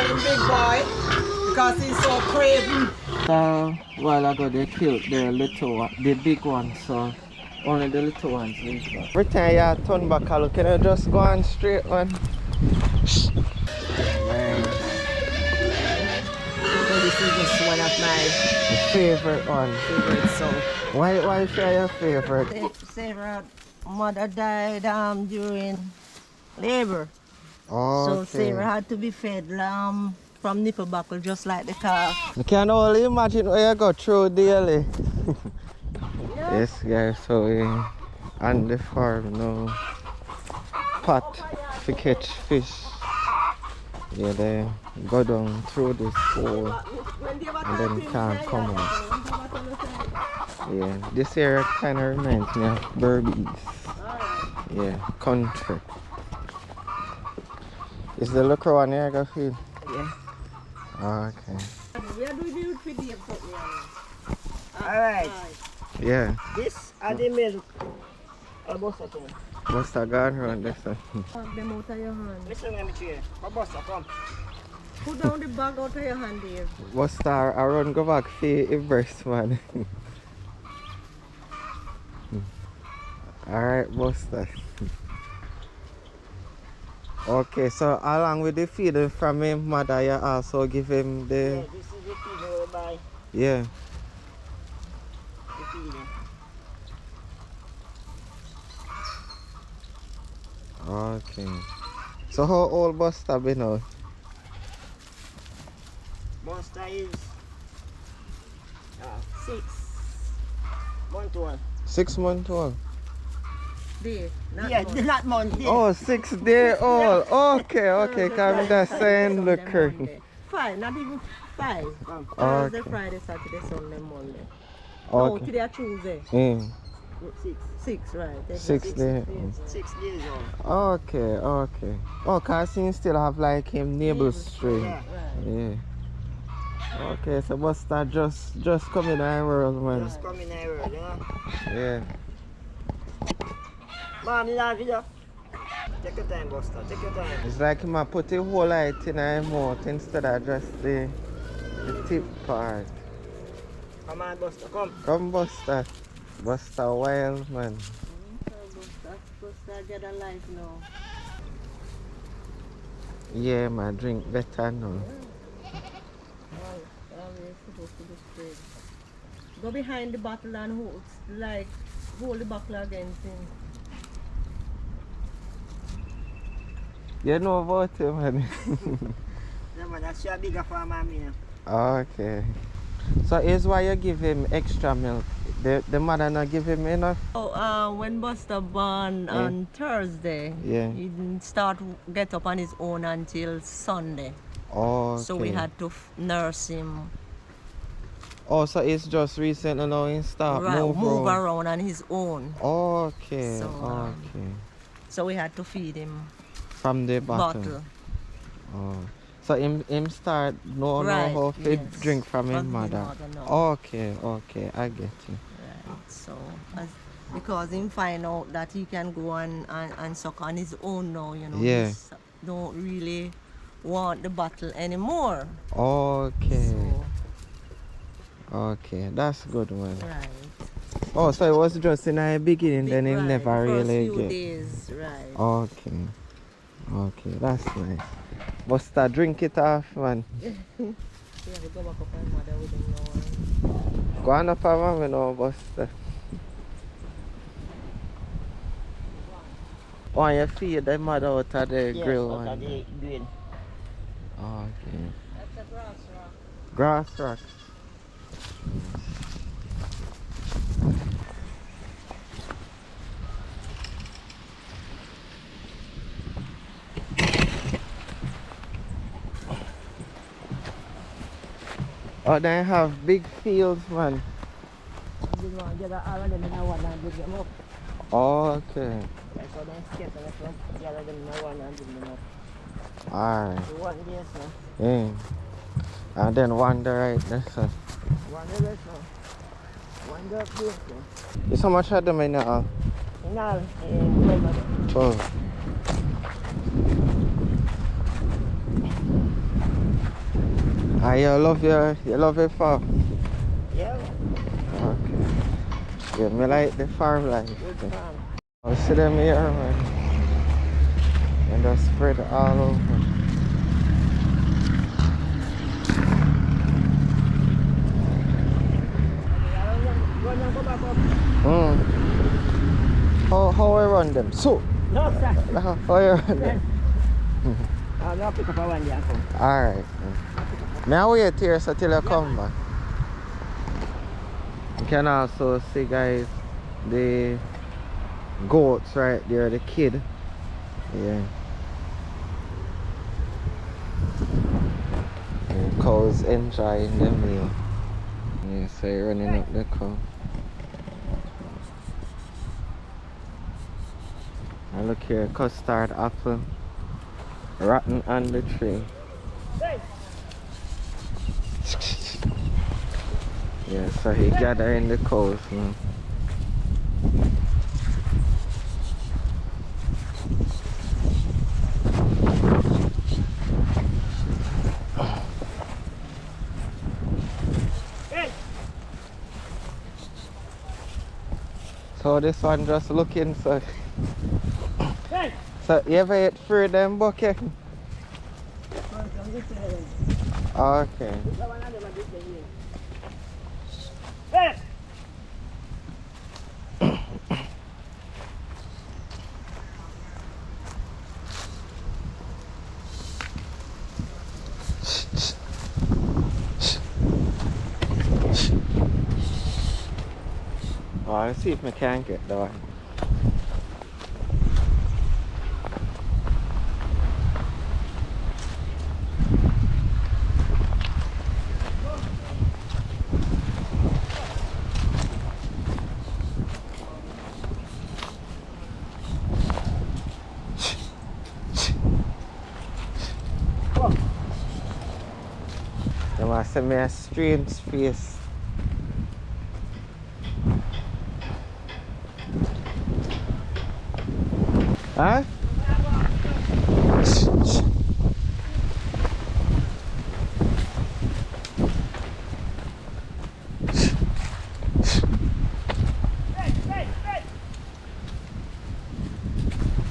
him big boy because he's so craving. A while ago they killed the little one, the big one, so only the little ones live back. Every time you turn back, look, can you just go on straight, man? Man. So this is just one of my favorite one. favorite songs. Why is that your favorite? Sarah's mother died during labor. Oh, So okay. Sarah had to be fed from nipple buckle just like the calf. I can only imagine what you go through daily. Yes, guys, so on the farm, no pot to catch fish. Yeah, they go down through this hole and then can't come out. Yeah, this area kind of reminds me of Berbice. Yeah, country. Is the local one here I go feed? Yeah. Oh, okay. We are doing it with the Alright. Yeah. This are the milk. Must have gone around this one. Put them out of your hand. Listen, let me cheer. Come. Put down the bag out of your hand there. Must have run go back for your breast, man. Alright, Buster. Okay, so along with the feeding from his mother, you also give him the... Yeah, this is the feeding we buy. Yeah. The feeding. Okay. So how old Buster be now? Monster is 6 months old. 6 months old. There. Not month. Oh, 6 days old. Okay, come just saying look curtain. 5, not even 5. Thursday, Friday, Saturday, Sunday, Monday. Oh, Okay. today I Tuesday. 6, right. 6 days. 6 days old. Okay. Oh, cause he still have like him neighbor string. Yeah. Yeah. Okay, so Buster just come in our world, man. Just come in here, you know. Yeah. Mom, you love video. Take your time, Buster. Take your time. It's like him a put the whole light in our mouth instead of just the tip part. Come on, Buster. Come. Come, Buster. Buster wild, man. Buster get a life now. Yeah, man, drink better now. Go behind the bottle and hold the bottle against him. You know about it, man. Yeah, man, that's your bigger for mommy. Okay. So is why you give him extra milk. The mother not give him enough? Oh, when Buster born on Thursday, Yeah. he didn't start get up on his own until Sunday. Oh, okay. So we had to nurse him. Oh, so it's just recently now he start move around on his own. Okay, So, okay. So we had to feed him From the bottle. Oh. So him start know how to drink from his mother. Okay, I get you. Right. So because him find out that he can go and suck on his own now, you know. Yeah. He don't really want the bottle anymore. Okay. So, okay, that's good one. right. Oh, so it was just in the beginning, then he never really few get. days, right. Okay, that's nice. Buster, drink it off, man. Yeah, we go back up and mother with him now. Go on up and mama now, Buster. Oh, you feed the mother out of the grill one. Out of the grill. Okay. That's a grass rock. Grass rock. Oh, they have big fields, man. Oh, okay. So then skip and let's gather them in one and give them up. Alright. So one there, sir. Yeah. And then one there right there, sir. One there, sir. One there, there, sir. You so much of them in there? In all, 12 of them. 12. You love your farm? Yeah, Okay. Yeah, me like the farm life. good farm. I see them here, man. And they spread all over. Run and go back up. How I run them? So, No, sir. how I run them? I'll not pick up a one there. Alright. May I wait here so till you come back? You can also see, guys, the goats right there, the kid. Yeah. And cows enjoying the meal. Yeah, so you're running up the cow. And look here, custard apple rotten on the tree. Yeah, so he gathering the cows now. So this one just looking so. So you ever ate free them bucket? Okay. Oh, let's see if I can get that one. You must send me a strange face. Huh?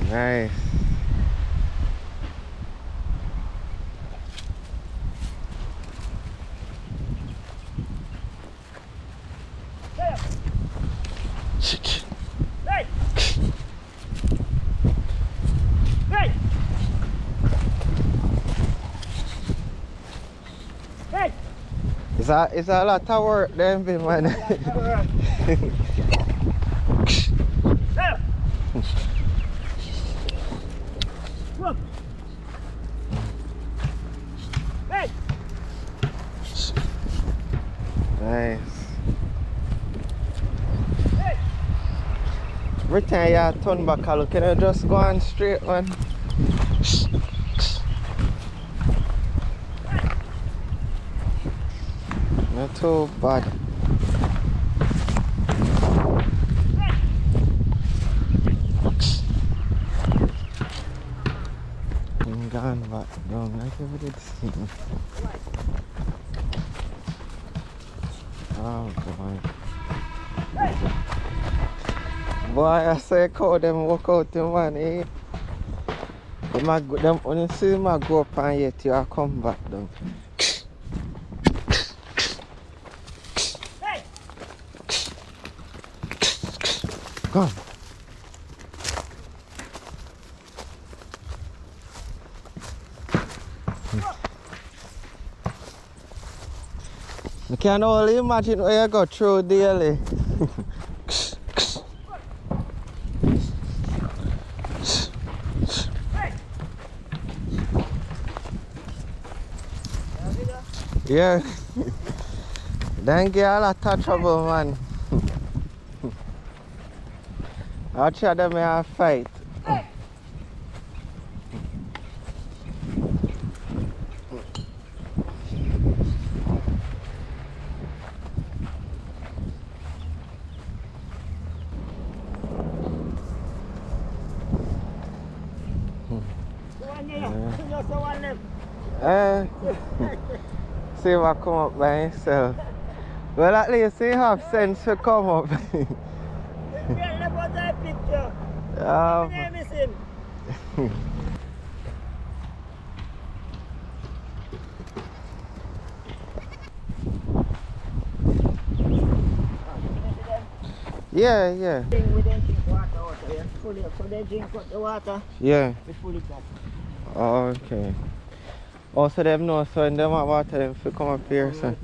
Nice. It's a lot of work then, man. Nice. Every time you turn back, look, can you just go on straight, man? Not too bad. I'm gone back down like you did see. Oh God. Boy, I say call them walk out the money. Them when you see them go up and yet you come back down. Go on. I can only imagine where you go through daily. Yeah. Then get a lot of trouble, man. I'll try them a fight. See if I come up by himself. Well, at least he have sense to come up. Yeah, about that picture. Yeah. Name is him. Yeah, yeah. We don't drink water out here. Fully up. So they drink out the water. Yeah. We fully up. Okay. Also, them know, so when them have water, them fi come up here, so.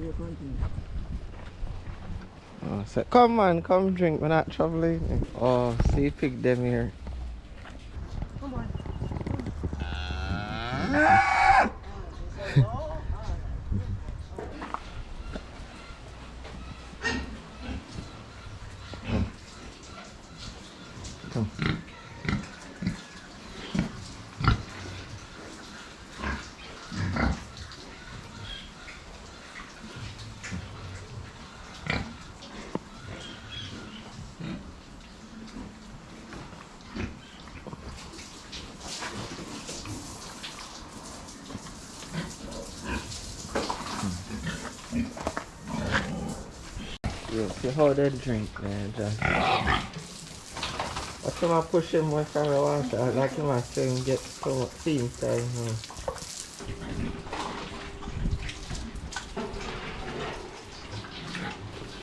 Oh, so come man, come drink, we're not troubling. Oh, see, pick them here. Come on. Come. Yeah, see how they drink, man, just. What's him I push him away from the water? Like him I say him get so much tea inside him.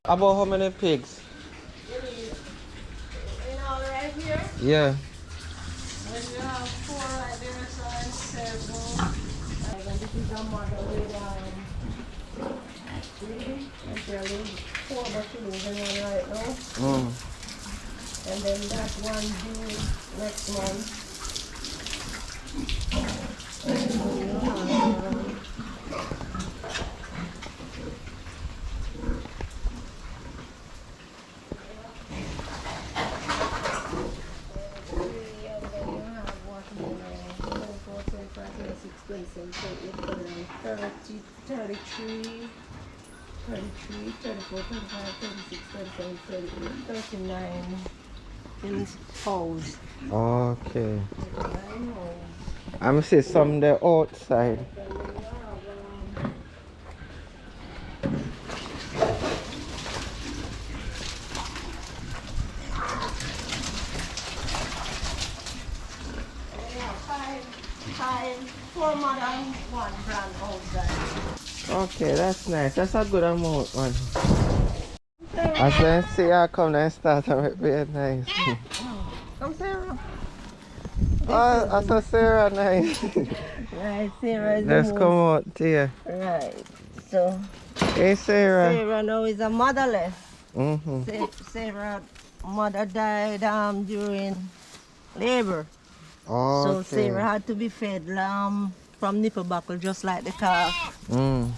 About how many pigs? In all right here, Yeah. when you have 4 right there, so I'm 7. And this is a mother with 3. And she has 4, but she losing one right now. Mm. And then that one due next month. And you have, 3, and then you have what more? 24, 25, 26, 27, 28, 30, 33, 34, 35, 36, 37, 38, 39 in house. Okay. 39 house. I'm see some there outside. Then you have 4 mother and 1 brand outside. Okay, that's nice. That's a good amount, man. As I see I come and start with very nice. Come, Sarah. Oh, I saw Sarah nice. Right, Sarah is Let's the come most. out here. Right. So, Hey Sarah. Sarah now is a motherless. Mm-hmm. Sarah mother died during labor. Okay. So Sarah had to be fed from nipple buckle just like the calf. Mm.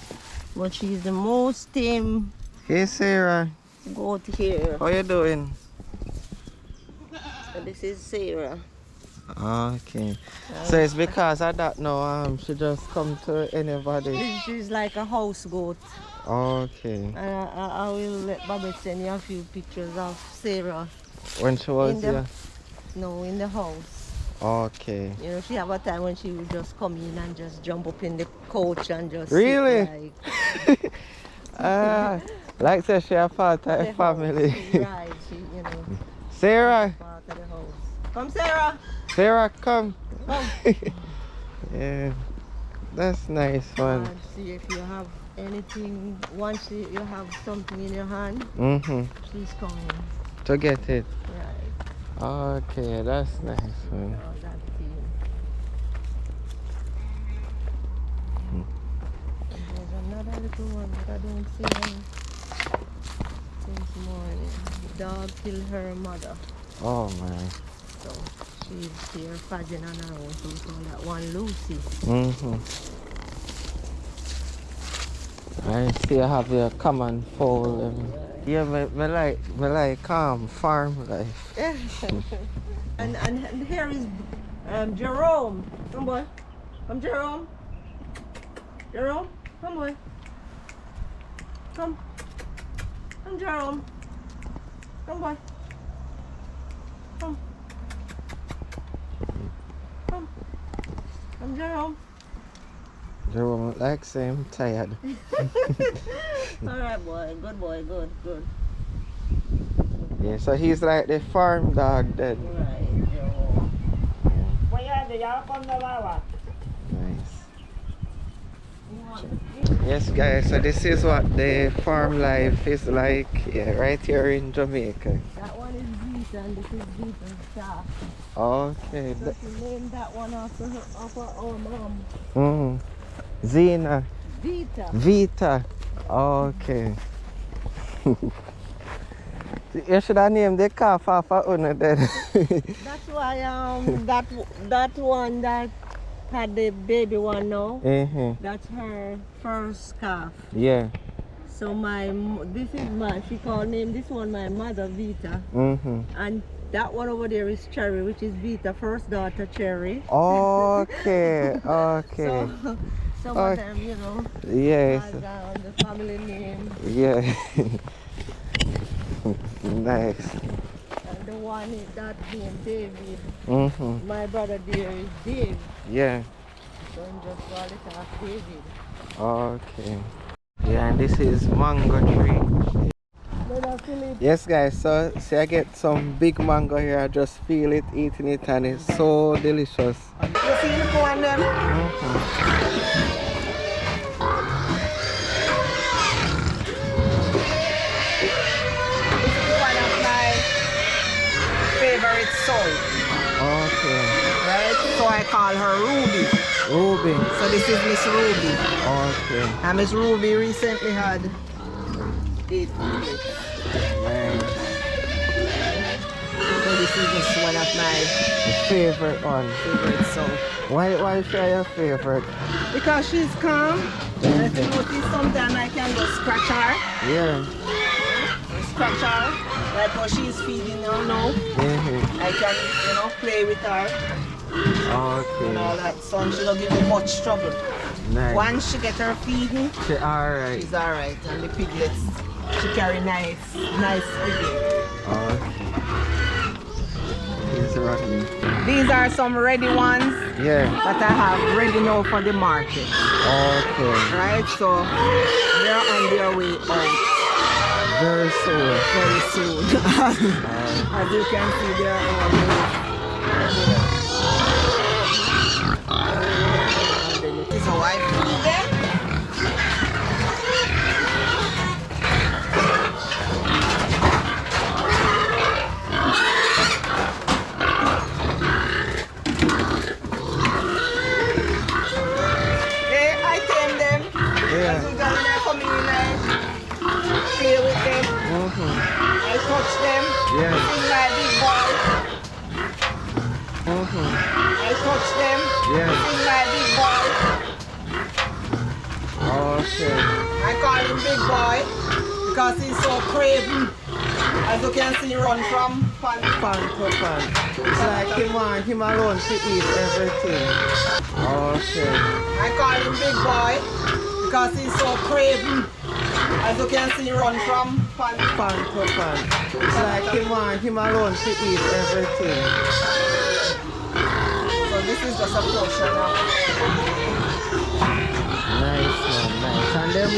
But she's the most tame Hey Sarah. goat here. How you doing? So this is Sarah. Okay. So it's because of that now she just come to anybody. She's like a house goat. Okay. And I will let Babette send you a few pictures of Sarah. When she was here? No, in the house. Okay. You know, she have a time when she would just come in and just jump up in the couch and just Really? sit Like say she a part of the the family. house. Right, she, you know, Sarah. part of the house. Come, Sarah. Sarah, come. Come. Yeah. That's nice one. And see if you have anything. Once you have something in your hand, Mm-hmm. please come in. To get it. Right. Okay, that's nice one. All that thing. There's another little one that I don't see since morning. The dog killed her mother. Oh my. So she's here fudging on her own. So we call that one Lucy. Mm-hmm. I see you have your common fowl. Yeah, me like farm life. and here is Jerome. Come boy. Come Jerome. Jerome. Come boy. Come. Come Jerome. Come boy. Come. Come. Come Jerome. Jerome like saying tired. Alright boy, good. Yeah, so he's like the farm dog then. Right, Jerome. Nice. Yes guys, so this is what the farm life is like, yeah, right here in Jamaica. That one is Vita and this is Vita's staff. Okay. So she named that one after her own mom. Zena. Vita. Vita. Okay. You should have named the calf after Una then. That's why that one that had the baby one now. That's her first calf. Yeah. So she called name this one my mother Vita. And that one over there is Cherry, which is Vita first daughter Cherry. Okay. Okay. So some of them, you know, Yes. has the family name. Yeah. Nice. And the one that named David. My brother there is Dave. Yeah. So I'm just call it off David. Okay. Yeah, and this is mango tree. Yes guys, so see I get some big mango here. I just feel it, eating it, and it's so delicious. You see the one them? One of my favorite son. Okay. Right? So I call her Ruby. Ruby. So this is Miss Ruby. Okay. And Miss Ruby recently had 8 piglets. Nice. So this is just one of my Favorite one. favorite sons. Why is she your favorite? Because she's calm. And if you notice, sometimes I can just scratch her. Yeah. Scratch her. Like how she's feeding her now. I can, you know, play with her. Okay. And all that. So she don't give me much trouble. Nice. Once she get her feeding, She alright. she's alright. And the piglets, she carry nice piglets. Okay. He's running. These are some ready ones Yeah. that I have ready now for the market. Okay. Right? So they're on their way out Very soon. very soon. As you can see, they're all this is how I feed them. I tame them. Yeah. As you can come in, I play with them. I touch them. Yeah. This is my big boy. I touch them. Yeah. This is my big boy. Okay. I call him big boy because he's so craven. As you can see, run from pan to pan. It's like him alone to eat everything. Okay. I call him big boy because he's so craven. As you can see, run from pan to pan. It's like him alone to eat everything. So this is just a portion of Nice man, nice. And them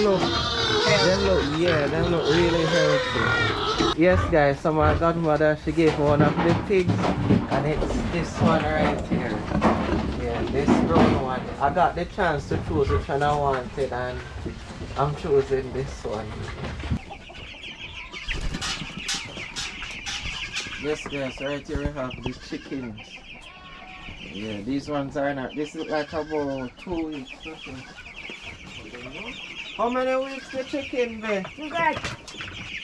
look really healthy. Yes guys, so my godmother, she gave me one of the pigs, and it's this one right here. Yeah, this brown one. I got the chance to choose which one I wanted, and I'm choosing this one. Yes guys, right here we have the chickens. Yeah, these ones are not, this is like about 2 weeks. How many weeks the chicken be?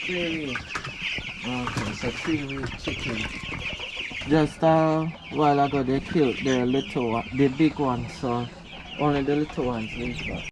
3 weeks. Okay, so 3-week chicken. Just a while ago they killed the little one, the big one, so only the little ones live back.